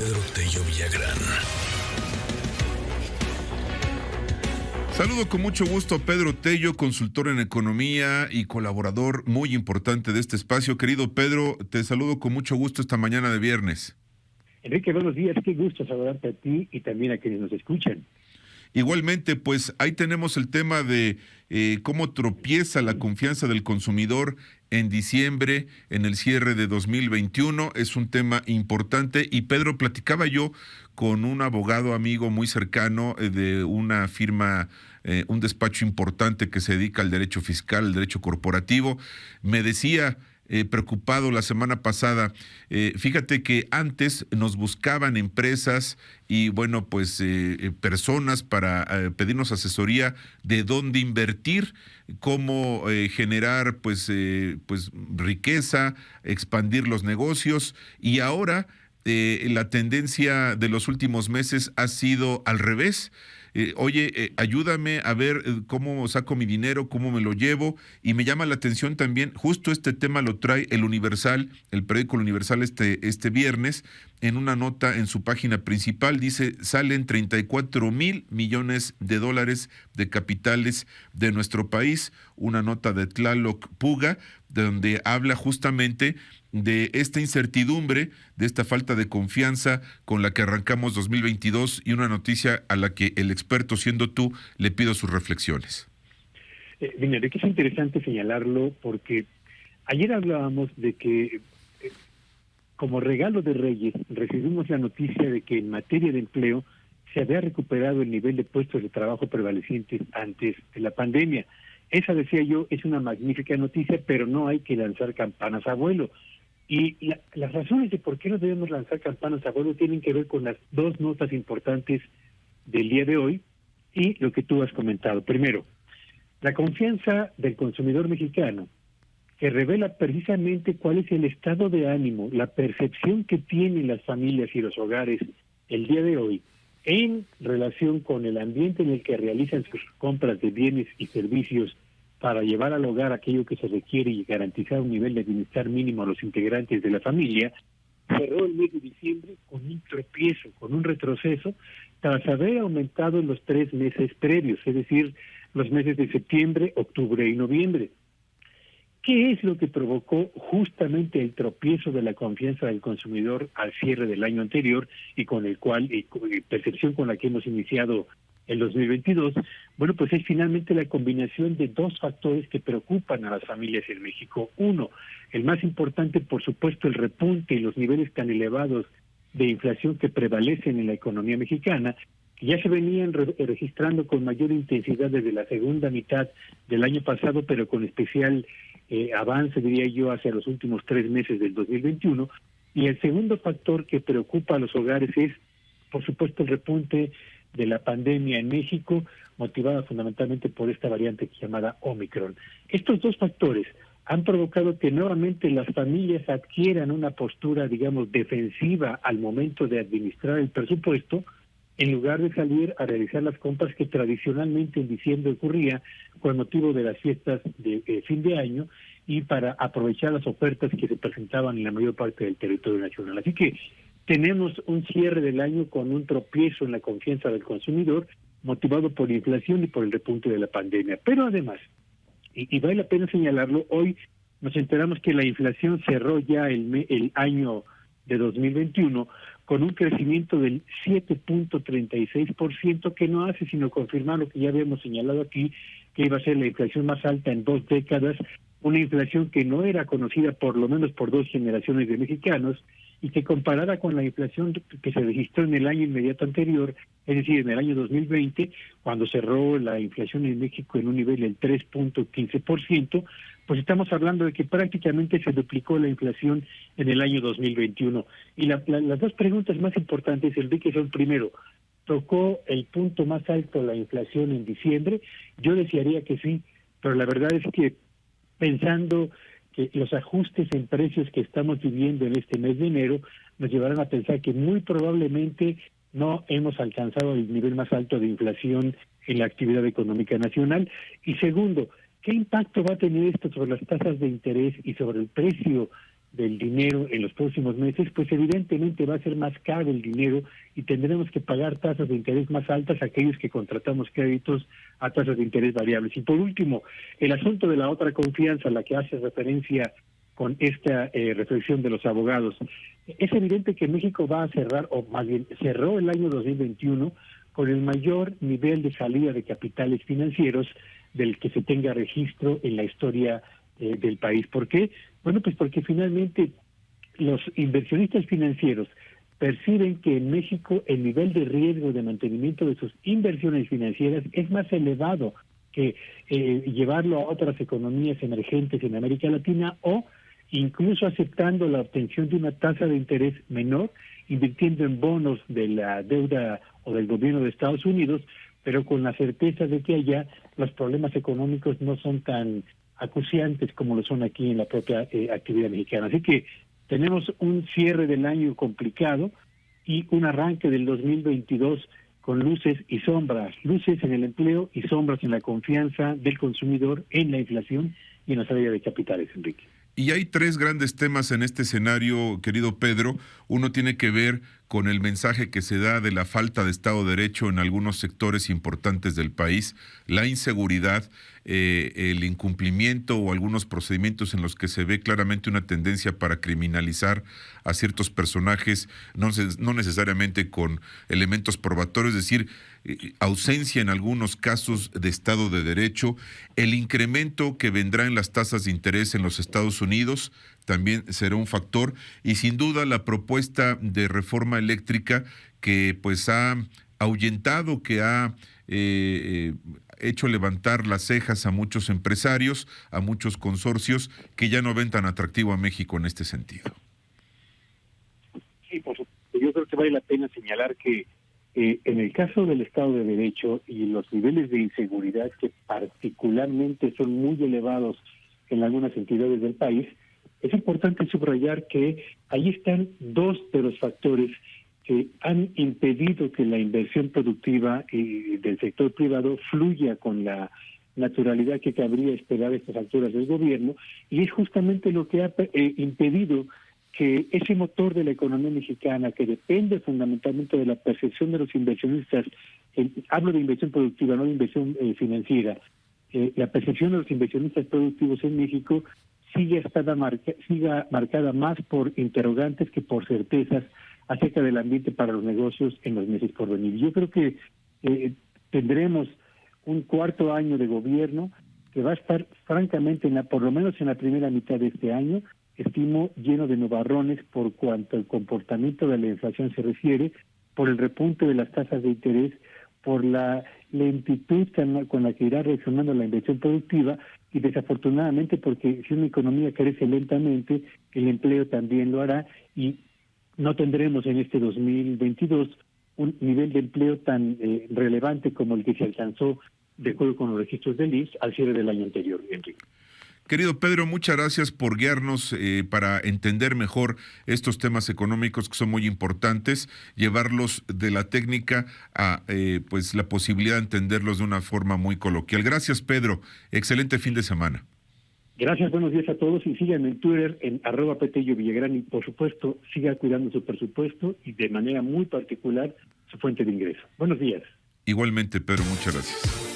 Pedro Tello Villagrán. Saludo con mucho gusto a Pedro Tello, consultor en economía y colaborador muy importante de este espacio. Querido Pedro, te saludo con mucho gusto esta mañana de viernes. Enrique, buenos días, qué gusto saludarte a ti y también a quienes nos escuchan. Igualmente, pues ahí tenemos el tema de cómo tropieza la confianza del consumidor en diciembre, en el cierre de 2021. Es un tema importante y Pedro, platicaba yo con un abogado amigo muy cercano de una firma, un despacho importante que se dedica al derecho fiscal, al derecho corporativo. Me decía, preocupado la semana pasada, fíjate que antes nos buscaban empresas y bueno, pues personas para pedirnos asesoría de dónde invertir, cómo generar pues riqueza, expandir los negocios, y ahora la tendencia de los últimos meses ha sido al revés. Oye, ayúdame a ver cómo saco mi dinero, cómo me lo llevo, y me llama la atención también, justo este tema lo trae el Universal, el periódico El Universal este viernes, en una nota en su página principal, dice, salen 34,000 millones de dólares de capitales de nuestro país, una nota de Tlaloc Puga, donde habla justamente de esta incertidumbre, de esta falta de confianza con la que arrancamos 2022, y una noticia a la que el experto, siendo tú, le pido sus reflexiones. Bien, Enrique, es interesante señalarlo porque ayer hablábamos de que como regalo de Reyes recibimos la noticia de que en materia de empleo se había recuperado el nivel de puestos de trabajo prevalecientes antes de la pandemia. Esa, decía yo, es una magnífica noticia, pero no hay que lanzar campanas a vuelo. Y las razones de por qué no debemos lanzar campanas a vuelo tienen que ver con las dos notas importantes del día de hoy y lo que tú has comentado. Primero, la confianza del consumidor mexicano, que revela precisamente cuál es el estado de ánimo, la percepción que tienen las familias y los hogares el día de hoy en relación con el ambiente en el que realizan sus compras de bienes y servicios para llevar al hogar aquello que se requiere y garantizar un nivel de bienestar mínimo a los integrantes de la familia, cerró el mes de diciembre con un tropiezo, con un retroceso, tras haber aumentado en los 3 meses previos, es decir, los meses de septiembre, octubre y noviembre. ¿Qué es lo que provocó justamente el tropiezo de la confianza del consumidor al cierre del año anterior y con el cual, percepción con la que hemos iniciado el 2022? Bueno, pues es finalmente la combinación de dos factores que preocupan a las familias en México. Uno, el más importante, por supuesto, el repunte y los niveles tan elevados de inflación que prevalecen en la economía mexicana, que ya se venían registrando con mayor intensidad desde la segunda mitad del año pasado, pero con especial avance, diría yo, hacia los últimos 3 meses del 2021. Y el segundo factor que preocupa a los hogares es, por supuesto, el repunte de la pandemia en México, motivada fundamentalmente por esta variante llamada Omicron. Estos dos factores han provocado que nuevamente las familias adquieran una postura, digamos, defensiva al momento de administrar el presupuesto, en lugar de salir a realizar las compras que tradicionalmente en diciembre ocurría con motivo de las fiestas de fin de año y para aprovechar las ofertas que se presentaban en la mayor parte del territorio nacional. Así que tenemos un cierre del año con un tropiezo en la confianza del consumidor, motivado por la inflación y por el repunte de la pandemia. Pero además, y vale la pena señalarlo, hoy nos enteramos que la inflación cerró ya el año de 2021 con un crecimiento del 7.36%, que no hace sino confirmar lo que ya habíamos señalado aquí, que iba a ser la inflación más alta en 2 décadas, una inflación que no era conocida por lo menos por 2 generaciones de mexicanos, y que comparada con la inflación que se registró en el año inmediato anterior, es decir, en el año 2020, cuando cerró la inflación en México en un nivel del 3.15%, pues estamos hablando de que prácticamente se duplicó la inflación en el año 2021. Y las dos preguntas más importantes, Enrique, son: primero, ¿tocó el punto más alto la inflación en diciembre? Yo desearía que sí, pero la verdad es que pensando que los ajustes en precios que estamos viviendo en este mes de enero nos llevarán a pensar que muy probablemente no hemos alcanzado el nivel más alto de inflación en la actividad económica nacional. Y segundo, ¿qué impacto va a tener esto sobre las tasas de interés y sobre el precio del dinero en los próximos meses, pues evidentemente va a ser más caro el dinero y tendremos que pagar tasas de interés más altas a aquellos que contratamos créditos a tasas de interés variables. Y por último, el asunto de la otra confianza a la que hace referencia con esta reflexión de los abogados. Es evidente que México va a cerrar, o más bien cerró el año 2021 con el mayor nivel de salida de capitales financieros del que se tenga registro en la historia del país. ¿Por qué? Bueno, pues porque finalmente los inversionistas financieros perciben que en México el nivel de riesgo de mantenimiento de sus inversiones financieras es más elevado que llevarlo a otras economías emergentes en América Latina, o incluso aceptando la obtención de una tasa de interés menor, invirtiendo en bonos de la deuda o del gobierno de Estados Unidos, pero con la certeza de que allá los problemas económicos no son tan acuciantes como lo son aquí en la propia actividad mexicana. Así que tenemos un cierre del año complicado y un arranque del 2022 con luces y sombras, luces en el empleo y sombras en la confianza del consumidor, en la inflación y en la salida de capitales, Enrique. Y hay tres grandes temas en este escenario, querido Pedro. Uno tiene que ver con el mensaje que se da de la falta de Estado de Derecho en algunos sectores importantes del país, la inseguridad, el incumplimiento o algunos procedimientos en los que se ve claramente una tendencia para criminalizar a ciertos personajes, no necesariamente con elementos probatorios, es decir, ausencia en algunos casos de Estado de Derecho, el incremento que vendrá en las tasas de interés en los Estados Unidos también será un factor, y sin duda la propuesta de reforma eléctrica que pues ha ahuyentado, que ha hecho levantar las cejas a muchos empresarios, a muchos consorcios que ya no ven tan atractivo a México en este sentido. Sí, por supuesto. Yo creo que vale la pena señalar que en el caso del Estado de Derecho y los niveles de inseguridad que particularmente son muy elevados en algunas entidades del país, es importante subrayar que ahí están dos de los factores que han impedido que la inversión productiva del sector privado fluya con la naturalidad que cabría esperar a estas alturas del gobierno, y es justamente lo que ha impedido que ese motor de la economía mexicana, que depende fundamentalmente de la percepción de los inversionistas, hablo de inversión productiva, no de inversión financiera, la percepción de los inversionistas productivos en México siga marcada más por interrogantes que por certezas acerca del ambiente para los negocios en los meses por venir. Yo creo que tendremos un cuarto año de gobierno que va a estar francamente, por lo menos en la primera mitad de este año, estimo lleno de nubarrones por cuanto al comportamiento de la inflación se refiere, por el repunte de las tasas de interés, por la lentitud con la que irá reaccionando la inversión productiva, y desafortunadamente porque si una economía crece lentamente, el empleo también lo hará, y no tendremos en este 2022 un nivel de empleo tan relevante como el que se alcanzó de acuerdo con los registros del INSS al cierre del año anterior, Enrique. Querido Pedro, muchas gracias por guiarnos para entender mejor estos temas económicos que son muy importantes, llevarlos de la técnica a pues la posibilidad de entenderlos de una forma muy coloquial. Gracias, Pedro. Excelente fin de semana. Gracias, buenos días a todos, y síganme en Twitter en @PetelloVillagrán, y por supuesto siga cuidando su presupuesto y de manera muy particular su fuente de ingreso. Buenos días. Igualmente, Pedro, muchas gracias.